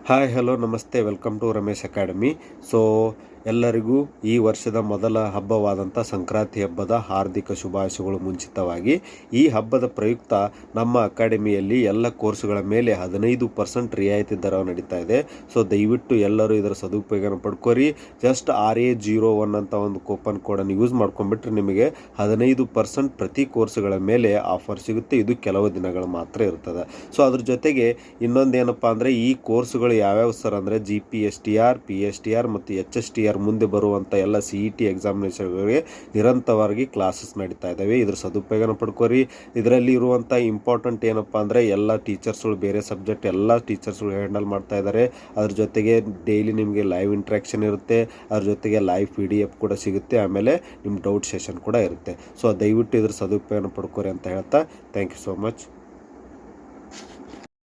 Hi hello ನಮಸ್ತೆ welcome to Ramesh academy. So ಎಲ್ಲರಿಗೂ ಈ ವರ್ಷದ ಮೊದಲ ಹಬ್ಬವಾದಂಥ ಸಂಕ್ರಾಂತಿ ಹಬ್ಬದ ಹಾರ್ದಿಕ ಶುಭಾಶಯಗಳು. ಮುಂಚಿತವಾಗಿ ಈ ಹಬ್ಬದ ಪ್ರಯುಕ್ತ ನಮ್ಮ ಅಕಾಡೆಮಿಯಲ್ಲಿ ಎಲ್ಲ ಕೋರ್ಸುಗಳ ಮೇಲೆ 15% ರಿಯಾಯಿತಿ ದರ ನಡೀತಾ ಇದೆ. ಸೊ ದಯವಿಟ್ಟು ಎಲ್ಲರೂ ಇದರ ಸದುಪಯೋಗನ ಪಡ್ಕೋರಿ. ಜಸ್ಟ್ RA01 ಅಂತ ಒಂದು ಕೂಪನ್ ಕೋಡನ್ನು ಯೂಸ್ ಮಾಡ್ಕೊಂಡ್ಬಿಟ್ರೆ ನಿಮಗೆ 15% ಪ್ರತಿ ಕೋರ್ಸುಗಳ ಮೇಲೆ ಆಫರ್ ಸಿಗುತ್ತೆ. ಇದು ಕೆಲವು ದಿನಗಳು ಮಾತ್ರ ಇರ್ತದೆ. ಸೊ ಅದ್ರ ಜೊತೆಗೆ ಇನ್ನೊಂದೇನಪ್ಪ ಅಂದರೆ ಈ ಕೋರ್ಸುಗಳು ಯಾವ್ಯಾವ ಸರ್ ಅಂದರೆ GPSTR, PSTR ಮತ್ತು HSTR ಮುಂದೆ ಬರುವಂಥ ಎಲ್ಲ CET ಎಕ್ಸಾಮಿನೇಷನ್ಗಳಿಗೆ ನಿರಂತರವಾಗಿ ಕ್ಲಾಸಸ್ ನಡೀತಾ ಇದ್ದಾವೆ. ಇದ್ರ ಸದುಪಯೋಗನ ಪಡ್ಕೋರಿ. ಇದರಲ್ಲಿ ಇರುವಂಥ ಇಂಪಾರ್ಟೆಂಟ್ ಏನಪ್ಪ ಅಂದರೆ ಎಲ್ಲ ಟೀಚರ್ಸ್ಗಳು ಬೇರೆ ಸಬ್ಜೆಕ್ಟ್ ಎಲ್ಲ ಟೀಚರ್ಸ್ಗಳು ಹ್ಯಾಂಡಲ್ ಮಾಡ್ತಾ ಇದ್ದಾರೆ. ಅದ್ರ ಜೊತೆಗೆ ಡೈಲಿ ನಿಮಗೆ ಲೈವ್ ಇಂಟ್ರಾಕ್ಷನ್ ಇರುತ್ತೆ. ಅದ್ರ ಜೊತೆಗೆ ಲೈವ್ PDF ಕೂಡ ಸಿಗುತ್ತೆ. ಆಮೇಲೆ ನಿಮ್ಮ ಡೌಟ್ ಸೆಷನ್ ಕೂಡ ಇರುತ್ತೆ. ಸೊ ದಯವಿಟ್ಟು ಇದ್ರ ಸದುಪಯೋಗನ ಪಡ್ಕೋರಿ ಅಂತ ಹೇಳ್ತಾ ಥ್ಯಾಂಕ್ ಯು ಸೋ ಮಚ್.